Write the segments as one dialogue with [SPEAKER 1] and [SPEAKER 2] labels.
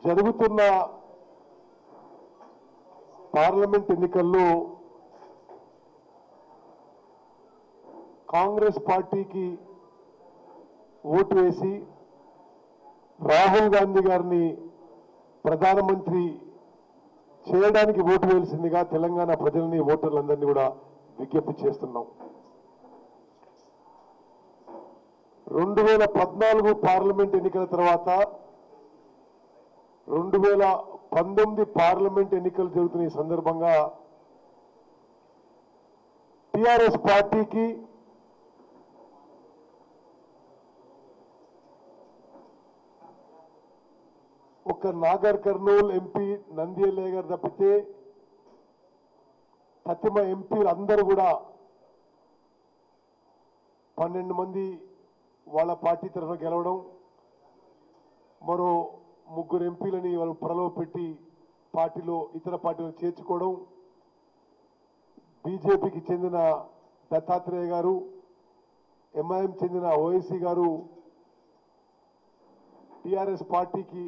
[SPEAKER 1] జరుగుతున్న పార్లమెంట్ ఎన్నికల్లో కాంగ్రెస్ పార్టీకి ఓటు వేసి రాహుల్ గాంధీ గారిని ప్రధానమంత్రి చేయడానికి ఓటు వేయాల్సిందిగా తెలంగాణ ప్రజల్ని ఓటర్లందరినీ కూడా విజ్ఞప్తి చేస్తున్నాం. 2014 పార్లమెంట్ ఎన్నికల తర్వాత 2019 పార్లమెంట్ ఎన్నికలు జరుగుతున్న ఈ సందర్భంగా టిఆర్ఎస్ పార్టీకి ఒక నాగర్ కర్నూల్ ఎంపీ నంద్యాల గారు తప్పితే తతిమ ఎంపీలు అందరూ కూడా 12 మంది వాళ్ళ పార్టీ తరఫున గెలవడం, మరో 3 ఎంపీలని వాళ్ళు ప్రలోభపెట్టి పార్టీలో ఇతర పార్టీలో చేర్చుకోవడం, బీజేపీకి చెందిన దత్తాత్రేయ గారు, ఎంఐఎం చెందిన ఓవైసీ గారు టిఆర్ఎస్ పార్టీకి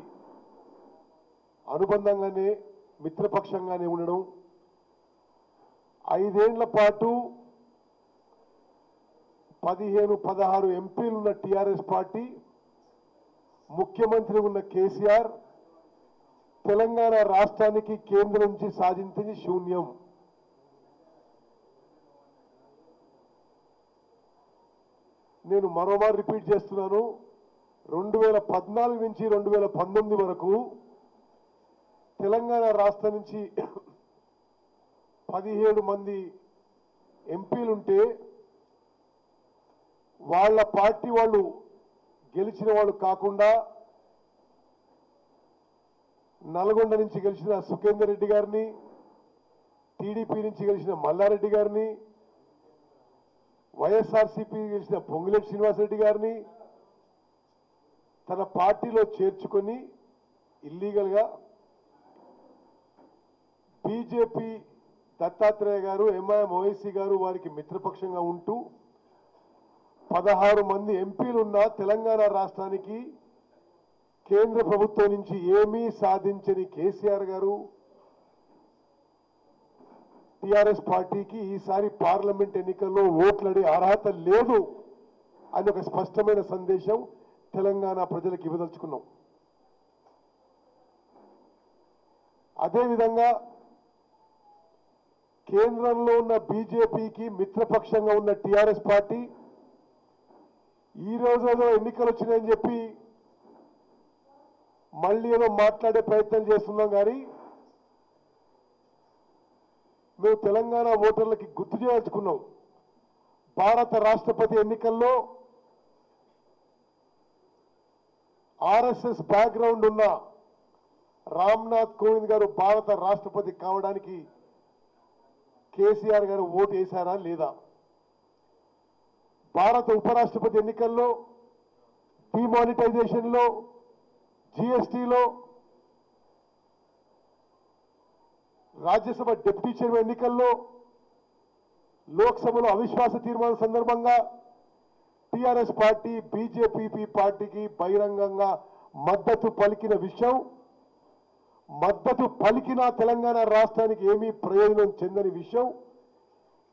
[SPEAKER 1] అనుబంధంగానే మిత్రపక్షంగానే ఉండడం, 5 ఏళ్ల పాటు 15-16 ఎంపీలున్న టిఆర్ఎస్ పార్టీ, ముఖ్యమంత్రి ఉన్న కేసీఆర్ తెలంగాణ రాష్ట్రానికి కేంద్రం నుంచి సాధించింది శూన్యం. నేను మరోమారు రిపీట్ చేస్తున్నాను, 2014 నుంచి 2019 వరకు తెలంగాణ రాష్ట్రం నుంచి 17 మంది ఎంపీలుంటే వాళ్ళ పార్టీ వాళ్ళు గెలిచిన వాళ్ళు కాకుండా నల్గొండ నుంచి గెలిచిన సుఖేందర్ రెడ్డి గారిని, టీడీపీ నుంచి గెలిచిన మల్లారెడ్డి గారిని, వైఎస్ఆర్సీపీ గెలిచిన పొంగులేటి శ్రీనివాసరెడ్డి గారిని తన పార్టీలో చేర్చుకొని ఇల్లీగల్గా బీజేపీ దత్తాత్రేయ గారు, ఎంఐఎం ఓవైసీ గారు వారికి మిత్రపక్షంగా ఉంటూ 16 మంది ఎంపీలున్న తెలంగాణ రాష్ట్రానికి కేంద్ర ప్రభుత్వం నుంచి ఏమీ సాధించని కేసీఆర్ గారు టిఆర్ఎస్ పార్టీకి ఈసారి పార్లమెంట్ ఎన్నికల్లో ఓట్లడే అర్హత లేదు అని ఒక స్పష్టమైన సందేశం తెలంగాణ ప్రజలకు ఇవ్వదలుచుకున్నాం. అదేవిధంగా కేంద్రంలో ఉన్న బీజేపీకి మిత్రపక్షంగా ఉన్న టిఆర్ఎస్ పార్టీ ఈ రోజు ఏదో ఎన్నికలు వచ్చినాయని చెప్పి మళ్ళీ ఏదో మాట్లాడే ప్రయత్నం చేస్తున్నాం. కానీ మేము తెలంగాణ ఓటర్లకి గుర్తు చేయదలుచుకున్నాం, భారత రాష్ట్రపతి ఎన్నికల్లో ఆర్ఎస్ఎస్ బ్యాక్గ్రౌండ్ ఉన్న రామ్నాథ్ కోవింద్ గారు భారత రాష్ట్రపతి కావడానికి కేసీఆర్ గారు ఓటు వేశారా లేదా? భారత ఉపరాష్ట్రపతి ఎన్నికల్లో డిమానిటైజేషన్లో, జీఎస్టీలో, రాజ్యసభ డిప్యూటీ చైర్మన్ ఎన్నికల్లో, లోక్సభలో అవిశ్వాస తీర్మానం సందర్భంగా టిఆర్ఎస్ పార్టీ బీజేపీ పార్టీకి బహిరంగంగా మద్దతు పలికిన విషయం, మద్దతు పలికిన తెలంగాణ రాష్ట్రానికి ఏమీ ప్రయోజనం చెందని విషయం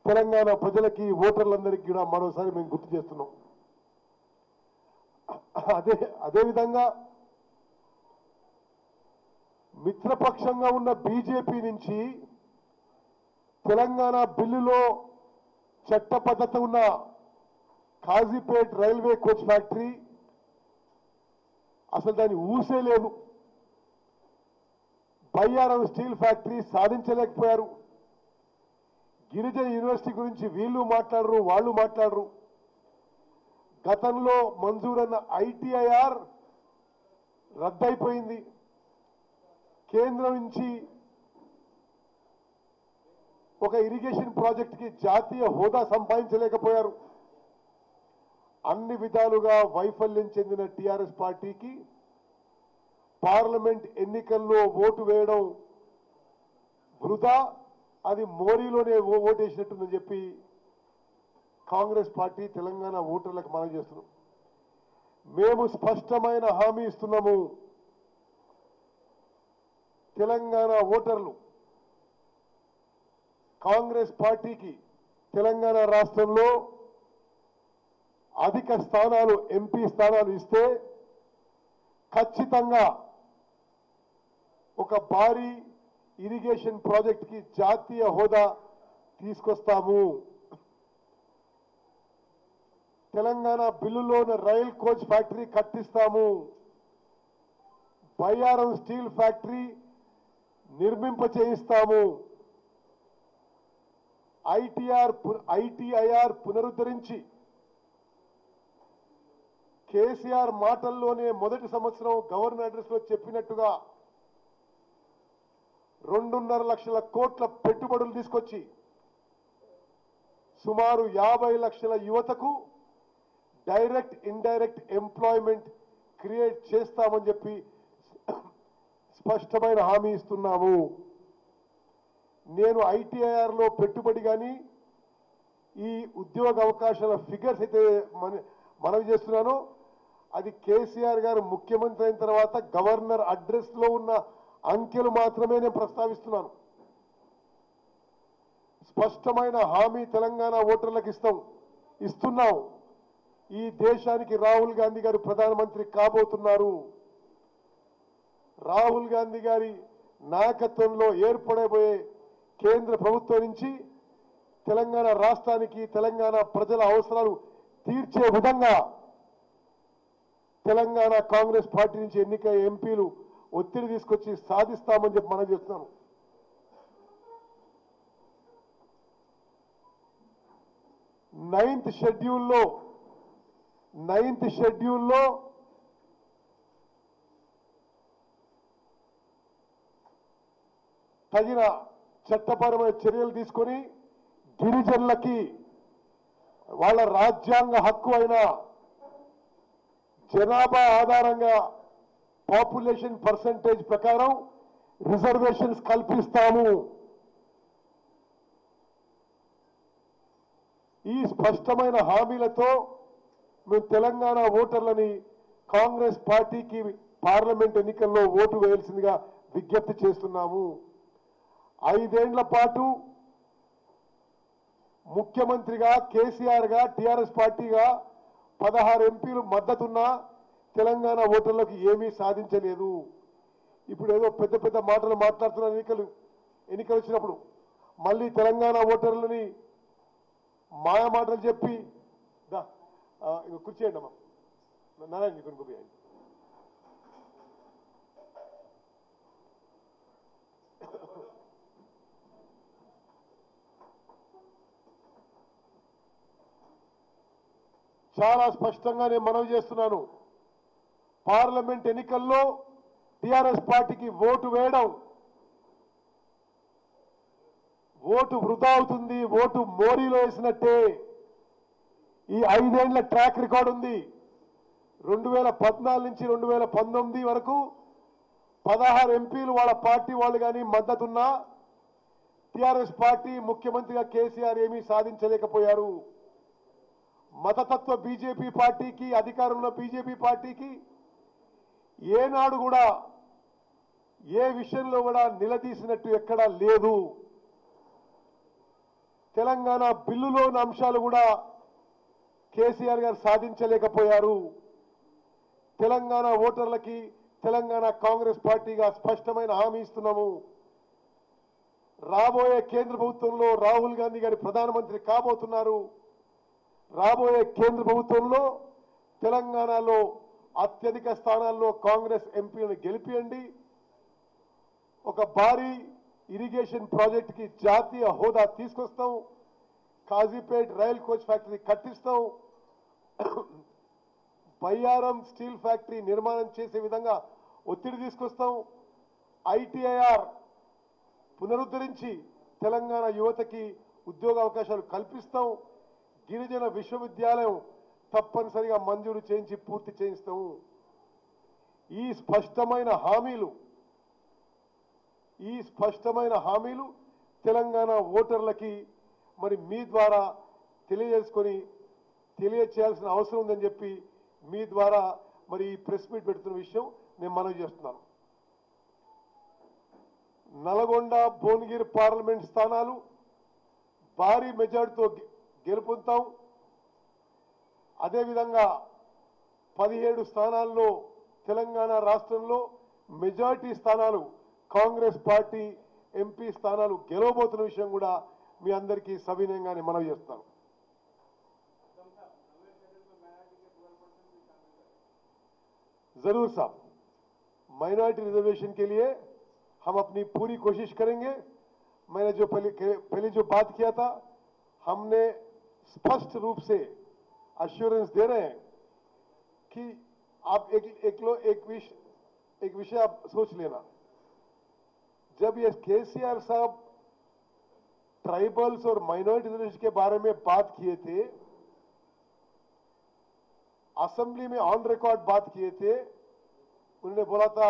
[SPEAKER 1] తెలంగాణ ప్రజలకి, ఓటర్లందరికీ కూడా మరోసారి మేము గుర్తు చేస్తున్నాం. అదేవిధంగా మిత్రపక్షంగా ఉన్న బీజేపీ నుంచి తెలంగాణ బిల్లులో చట్టబద్ధత ఉన్న కాజీపేట్ రైల్వే కోచ్ ఫ్యాక్టరీ అసలు దాన్ని ఊసే లేదు. బయ్యారం స్టీల్ ఫ్యాక్టరీ సాధించలేకపోయారు. గిరిజన యూనివర్సిటీ గురించి వీళ్ళు మాట్లాడరు, వాళ్ళు మాట్లాడరు. గతంలో మంజూరన్న ఐటీఐఆర్ రద్దయిపోయింది. కేంద్రం నుంచి ఒక ఇరిగేషన్ ప్రాజెక్టుకి జాతీయ హోదా సంపాదించలేకపోయారు. అన్ని విధాలుగా వైఫల్యం చెందిన టిఆర్ఎస్ పార్టీకి పార్లమెంట్ ఎన్నికల్లో ఓటు వేయడం వృధా, అది మోరీలోనే ఓటేసినట్టుందని చెప్పి కాంగ్రెస్ పార్టీ తెలంగాణ ఓటర్లకు మనం చేస్తున్నాం. మేము స్పష్టమైన హామీ ఇస్తున్నాము, తెలంగాణ ఓటర్లు కాంగ్రెస్ పార్టీకి తెలంగాణ రాష్ట్రంలో అధిక స్థానాలు ఎంపీ స్థానాలు ఇస్తే ఖచ్చితంగా ఒక భారీ ఇరిగేషన్ ప్రాజెక్ట్ కి జాతీయ హోదా తీసుకొస్తాము. తెలంగాణ బిల్లులో ఉన్న రైల్ కోచ్ ఫ్యాక్టరీ కట్టిస్తాము. బయ్యారం స్టీల్ ఫ్యాక్టరీ నిర్మింప చేయిస్తాము. ఐటీఐఆర్ పునరుద్ధరించి కేసీఆర్ మాటల్లోనే మొదటి సంవత్సరం గవర్నర్ అడ్రస్ లో చెప్పినట్టుగా 2.5 లక్షల కోట్ల పెట్టుబడులు తీసుకొచ్చి సుమారు 50 లక్షల యువతకు డైరెక్ట్ ఇండైరెక్ట్ ఎంప్లాయ్మెంట్ క్రియేట్ చేస్తామని చెప్పి స్పష్టమైన హామీ ఇస్తున్నాము. నేను ఐటీఐఆర్ లో పెట్టుబడి కానీ ఈ ఉద్యోగ అవకాశాల ఫిగర్స్ అయితే మనవి చేస్తున్నాను. అది కేసీఆర్ గారు ముఖ్యమంత్రి అయిన తర్వాత గవర్నర్ అడ్రస్ లో ఉన్న అంకెలు మాత్రమే నేను ప్రస్తావిస్తున్నాను. స్పష్టమైన హామీ తెలంగాణ ఓటర్లకు ఇస్తున్నాం. ఈ దేశానికి రాహుల్ గాంధీ గారు ప్రధానమంత్రి కాబోతున్నారు. రాహుల్ గాంధీ గారి నాయకత్వంలో ఏర్పడబోయే కేంద్ర ప్రభుత్వం నుంచి తెలంగాణ రాష్ట్రానికి తెలంగాణ ప్రజల అవసరాలు తీర్చే విధంగా తెలంగాణ కాంగ్రెస్ పార్టీ నుంచి ఎన్నికయ్యే ఎంపీలు ఒత్తిడి తీసుకొచ్చి సాధిస్తామని చెప్పి మనం చెప్తున్నాను. నైన్త్ షెడ్యూల్లో తగిన చట్టపరమైన చర్యలు తీసుకొని గిరిజనులకి వాళ్ళ రాజ్యాంగ హక్కు అయిన జనాభా ఆధారంగా పాపులేషన్ పర్సంటేజ్ ప్రకారం రిజర్వేషన్స్ కల్పిస్తాము. ఈ స్పష్టమైన హామీలతో మేము తెలంగాణ ఓటర్లని కాంగ్రెస్ పార్టీకి పార్లమెంట్ ఎన్నికల్లో ఓటు వేయాల్సిందిగా విజ్ఞప్తి చేస్తున్నాము. 5 ఏళ్ల పాటు ముఖ్యమంత్రిగా కేసీఆర్ గా టీఆర్ఎస్ పార్టీగా 16 ఎంపీలు మద్దతున్నా తెలంగాణ ఓటర్లకు ఏమీ సాధించలేదు. ఇప్పుడు ఏదో పెద్ద పెద్ద మాటలు మాట్లాడుతున్న ఎన్నికలు వచ్చినప్పుడు మళ్ళీ తెలంగాణ ఓటర్లని మాయ మాటలు చెప్పి కూర్చేయండి అమ్మా నారాయణ కొనుక్కోపోయాయి. చాలా స్పష్టంగా నేను మనవి చేస్తున్నాను. పార్లమెంట్ ఎన్నికల్లో టీఆర్ఎస్ పార్టీకి ఓటు వేయడం ఓటు వృధా అవుతుంది. ఓటు మోరీలో వేసినట్టే. ఈ 5 ఏళ్ల ట్రాక్ రికార్డు ఉంది. 2014 నుంచి 2019 వరకు 16 ఎంపీలు వాళ్ళ పార్టీ వాళ్ళు కానీ మద్దతున్నా టీఆర్ఎస్ పార్టీ ముఖ్యమంత్రిగా కేసీఆర్ ఏమీ సాధించలేకపోయారు. మతతత్వ బీజేపీ పార్టీకి అధికారంలో బీజేపీ పార్టీకి ఏనాడు కూడా ఏ విషయంలో కూడా నిలదీసినట్టు ఎక్కడా లేదు. తెలంగాణ బిల్లులోని అంశాలు కూడా కేసీఆర్ గారు సాధించలేకపోయారు. తెలంగాణ ఓటర్లకి తెలంగాణ కాంగ్రెస్ పార్టీగా స్పష్టమైన హామీ ఇస్తున్నాము. రాబోయే కేంద్ర ప్రభుత్వంలో రాహుల్ గాంధీ గారి ప్రధానమంత్రి కాబోతున్నారు. రాబోయే కేంద్ర ప్రభుత్వంలో తెలంగాణలో అత్యధిక స్థానాల్లో కాంగ్రెస్ ఎంపీలను గెలిపియండి. ఒక భారీ ఇరిగేషన్ ప్రాజెక్ట్ కి జాతీయ హోదా తీసుకొస్తాం. కాజీపేట్ రైల్ కోచ్ ఫ్యాక్టరీ కట్టిస్తాం. బయ్యారం స్టీల్ ఫ్యాక్టరీ నిర్మాణం చేసే విధంగా ఒత్తిడి తీసుకొస్తాం. ఐటీఐఆర్ పునరుద్ధరించి తెలంగాణ యువతకి ఉద్యోగ అవకాశాలు కల్పిస్తాం. గిరిజన విశ్వవిద్యాలయం తప్పనిసరిగా మంజూరు చేయించి పూర్తి చేయిస్తాము. ఈ స్పష్టమైన హామీలు తెలంగాణ ఓటర్లకి మరి మీ ద్వారా తెలియచేయాల్సిన అవసరం ఉందని చెప్పి మీ ద్వారా మరి ఈ ప్రెస్ మీట్ పెడుతున్న విషయం నేను మనవి చేస్తున్నాను. నల్గొండ భువనగిరి పార్లమెంట్ స్థానాలు భారీ మెజార్టీతో గెలుపొందుతాం. అదేవిధంగా 17 స్థానాల్లో తెలంగాణ రాష్ట్రంలో మెజార్టీ స్థానాలు కాంగ్రెస్ పార్టీ ఎంపీ స్థానాలు గెలవబోతున్న విషయం కూడా మీ అందరికీ సవినయంగానే మనవి చేస్తాను. जरूर साहब, माइनॉरिटी रिजर्वेशन के लिए हम अपनी पूरी कोशिश करेंगे. मैंने जो पहले जो बात किया था, हमने स्पष्ट रूप से अश्योरेंस दे रहे हैं कि आप एक विषय आप सोच लेना. जब ये केसीआर साहब ट्राइबल्स और माइनॉरिटी रिजर्वेशन के बारे में बात किए थे, असेंबली में ऑन रिकॉर्ड बात किए थे, उन्होंने बोला था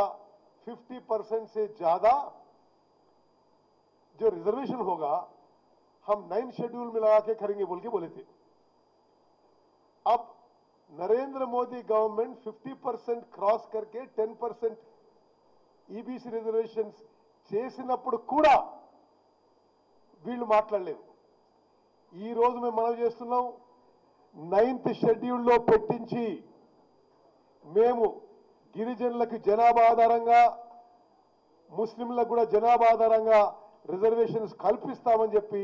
[SPEAKER 1] 50% से ज्यादा जो रिजर्वेशन होगा हम 9 शेड्यूल में लगा के करेंगे बोल के बोले थे. अब नरेंद्र मोदी गवर्नमेंट 50% क्रॉस करके 10% ఈబీసీ రిజర్వేషన్స్ చేసినప్పుడు కూడా వీళ్ళు మాట్లాడలేదు. ఈ రోజు మేము మనవి చేస్తున్నాం, 9th షెడ్యూల్లో పెట్టించి మేము గిరిజనులకు జనాభా ఆధారంగా ముస్లింలకు కూడా జనాభా ఆధారంగా रिजर्वेशंस कल्पिस्तामनि చెప్పి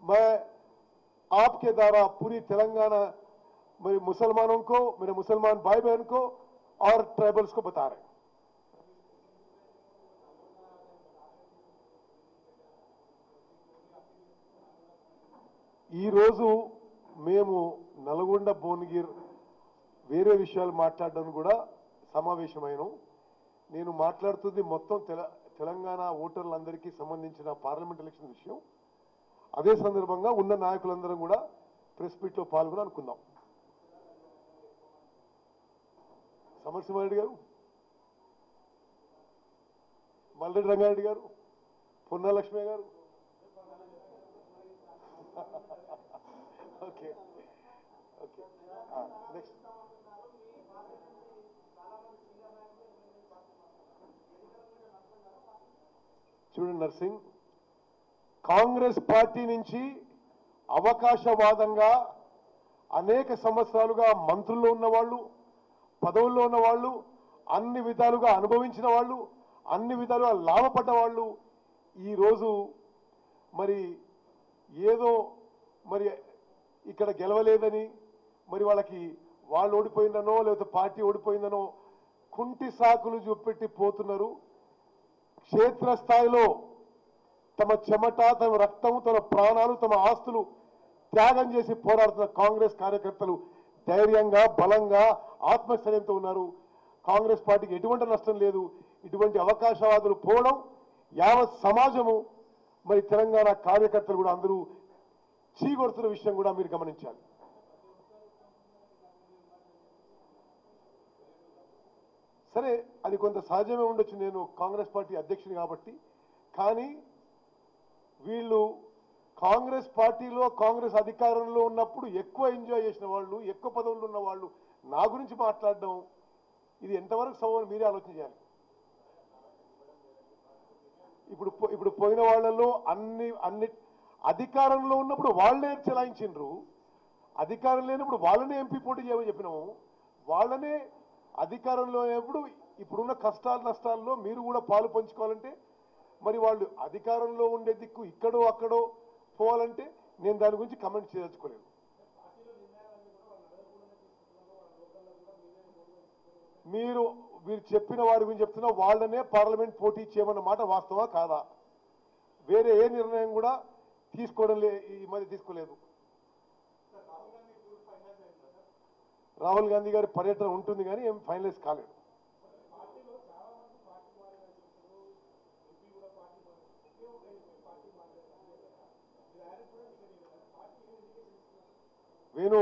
[SPEAKER 1] मैं आपके द्वारा पूरी तेलंगाना मेरे मुसलमानों को, मेरे मुसलमान भाई बहन को और ट्राइबल्स को बता रहे हैं. ఈ రోజు మేము నల్గొండ భువనగిరి వేరే విషయాలు మాట్లాడడానికి కూడా సమావేశమైనాం. నేను మాట్లాడుతుంది మొత్తం తెలంగాణ ఓటర్లందరికీ సంబంధించిన పార్లమెంట్ ఎలక్షన్ విషయం. అదే సందర్భంగా ఉన్న నాయకులందరం కూడా ప్రెస్ మీట్ లో పాల్గొని అనుకుందాం. సమర్సింహారెడ్డి గారు, మల్రెడ్డి రంగారెడ్డి గారు, పొన్నా లక్ష్మి గారు, ఓకే ఓకే నెక్స్ట్ చూడండి నర్సింగ్, కాంగ్రెస్ పార్టీ నుంచి అవకాశవాదంగా అనేక సంవత్సరాలుగా మంత్రుల్లో ఉన్నవాళ్ళు, పదవుల్లో ఉన్నవాళ్ళు, అన్ని విధాలుగా అనుభవించిన వాళ్ళు, అన్ని విధాలుగా లాభపడ్డ వాళ్ళు ఈరోజు మరి ఏదో మరి ఇక్కడ గెలవలేదని, మరి వాళ్ళకి వాళ్ళు ఓడిపోయిందనో లేకపోతే పార్టీ ఓడిపోయిందనో కుంటి సాకులు చూపెట్టి పోతున్నారు. క్షేత్రస్థాయిలో తమ చెమట, తమ రక్తం, తమ ప్రాణాలు, తమ ఆస్తులు త్యాగం చేసి పోరాడుతున్న కాంగ్రెస్ కార్యకర్తలు ధైర్యంగా, బలంగా, ఆత్మస్థైర్యంతో ఉన్నారు. కాంగ్రెస్ పార్టీకి ఎటువంటి నష్టం లేదు. ఇటువంటి అవకాశవాదులు పోవడం యావత్ సమాజము, మరి తెలంగాణ కార్యకర్తలు కూడా అందరూ చీకొడుతున్న విషయం కూడా మీరు గమనించాలి. సరే, అది కొంత సహజమే ఉండొచ్చు, నేను కాంగ్రెస్ పార్టీ అధ్యక్షుని కాబట్టి. కానీ వీళ్ళు కాంగ్రెస్ పార్టీలో, కాంగ్రెస్ అధికారంలో ఉన్నప్పుడు ఎక్కువ ఎంజాయ్ చేసిన వాళ్ళు, ఎక్కువ పదవులు ఉన్న వాళ్ళు నా గురించి మాట్లాడడం ఇది ఎంతవరకు సవాలు మీరే ఆలోచన చేయాలి. ఇప్పుడు పోయిన వాళ్ళలో అన్ని అధికారంలో ఉన్నప్పుడు వాళ్ళే చెలాయించిండ్రు, అధికారం లేనప్పుడు వాళ్ళనే ఎంపీ పోటీ చేయమని చెప్పినాము. వాళ్ళనే అధికారంలో లేనప్పుడు ఇప్పుడున్న కష్టాలు నష్టాల్లో మీరు కూడా పాలు పంచుకోవాలంటే మరి వాళ్ళు అధికారంలో ఉండే దిక్కు ఇక్కడో అక్కడో పోవాలంటే నేను దాని గురించి కమెంట్ చేయదలుచుకోలేదు. మీరు చెప్పిన వారి గురించి చెప్తున్నా, వాళ్ళనే పార్లమెంట్ పోటీ చేయమన్న మాట వాస్తవా కాదా? వేరే ఏ నిర్ణయం కూడా తీసుకోవడం ఈ మధ్య తీసుకోలేదు. రాహుల్ గాంధీ గారి పర్యటన ఉంటుంది కానీ ఏం ఫైనలైజ్ కాలేదు. వేణు,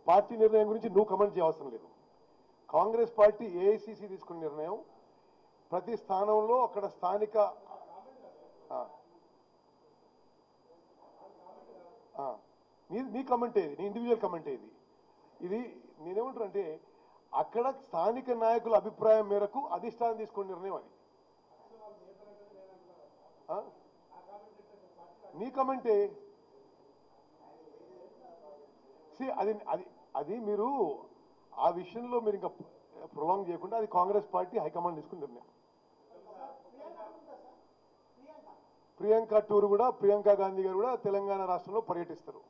[SPEAKER 1] పార్టీ నిర్ణయం గురించి నువ్వు కమెంట్ చేయవసరం లేదు. కాంగ్రెస్ పార్టీ ఏఐసిసి తీసుకున్న నిర్ణయం, ప్రతి స్థానంలో అక్కడ స్థానిక నీ కమెంట్ ఏది, నీ ఇండివిజువల్ కమెంట్ ఏది? ఇది నేనేమంటానంటే అక్కడ స్థానిక నాయకుల అభిప్రాయం మేరకు అధిష్టానం తీసుకున్న నిర్ణయం అది. నీ కమెంటే అది అది అది మీరు ఆ విషయంలో మీరు ఇంకా ప్రొలాంగ్ చేయకుండా అది కాంగ్రెస్ పార్టీ హైకమాండ్ తీసుకుని నిర్ణయం. ప్రియాంక టూర్ కూడా ప్రియాంక గాంధీ గారు కూడా తెలంగాణ రాష్ట్రంలో పర్యటిస్తారు.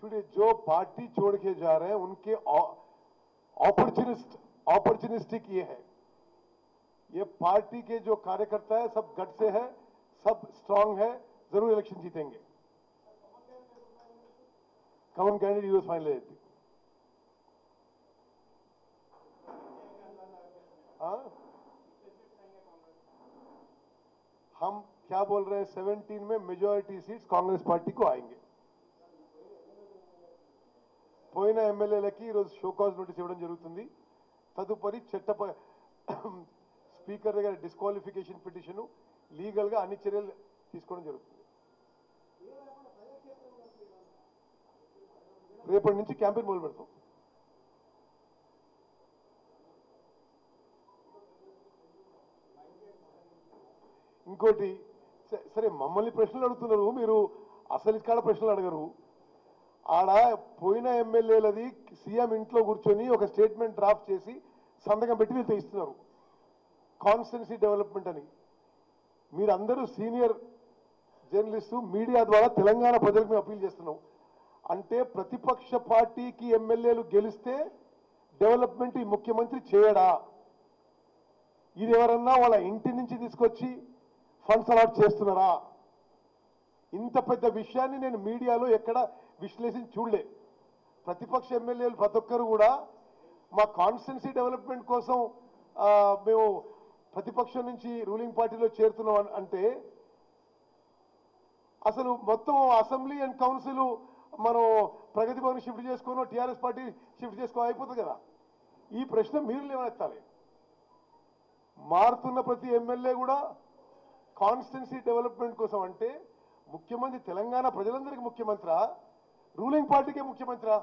[SPEAKER 1] छुड़े जो पार्टी छोड़ के जा रहे हैं उनके अपॉर्चुनिस्टिक ये है. ये पार्टी के जो कार्यकर्ता है सब गट से है, सब स्ट्रांग है, जरूर इलेक्शन जीतेंगे. कौन कैंडिडेट यूज फाइनल हम क्या बोल रहे हैं 17 में मेजॉरिटी सीट्स कांग्रेस पार्टी को आएंगे. పోయిన ఎమ్మెల్యేలకి ఈరోజు షోకాజ్ నోటీస్ ఇవ్వడం జరుగుతుంది. తదుపరి స్పీకర్ దగ్గర డిస్క్వాలిఫికేషన్ పిటిషన్ లీగల్ గా అన్ని చర్యలు తీసుకోవడం జరుగుతుంది. రేపటి నుంచి క్యాంపెయిన్ మొదలు పెడతాం. ఇంకోటి సరే మమ్మల్ని ప్రశ్నలు అడుగుతున్నారు, మీరు అసలు ఇక్కడ ప్రశ్నలు అడగరు. ఆడ పోయిన ఎమ్మెల్యేలది సీఎం ఇంట్లో కూర్చొని ఒక స్టేట్మెంట్ డ్రాఫ్ట్ చేసి సంతకం పెట్టి వీళ్ళు ఇస్తున్నారు కాన్స్టిట్యున్సీ డెవలప్మెంట్ అని. మీరందరూ సీనియర్ జర్నలిస్టు మీడియా ద్వారా తెలంగాణ ప్రజలకు మేము అప్పీల్ చేస్తున్నాం. అంటే ప్రతిపక్ష పార్టీకి ఎమ్మెల్యేలు గెలిస్తే డెవలప్మెంట్ ఈ ముఖ్యమంత్రి చేయడా? ఇది ఎవరన్నా వాళ్ళ ఇంటి నుంచి తీసుకొచ్చి ఫండ్స్ అలాట్ చేస్తున్నారా? ఇంత పెద్ద విషయాన్ని నేను మీడియాలో ఎక్కడ విశ్లేషించి చూడలే. ప్రతిపక్ష ఎమ్మెల్యేలు ప్రతి ఒక్కరు కూడా మా కాన్స్టిట్యున్సీ డెవలప్మెంట్ కోసం మేము ప్రతిపక్షం నుంచి రూలింగ్ పార్టీలో చేరుతున్నాం అంటే అసలు మొత్తం అసెంబ్లీ అండ్ కౌన్సిల్ మనం ప్రగతి భవన్ షిఫ్ట్ చేసుకోనో టీఆర్ఎస్ పార్టీ షిఫ్ట్ చేసుకో అయిపోతుంది కదా. ఈ ప్రశ్న మీరు లేవనెత్తాలి. మారుతున్న ప్రతి ఎమ్మెల్యే కూడా కాన్స్టిట్యున్సీ డెవలప్మెంట్ కోసం అంటే ముఖ్యమంత్రి తెలంగాణ ప్రజలందరికీ ముఖ్యమంత్రి, రూలింగ్ పార్టీకే ముఖ్యమంత్రి.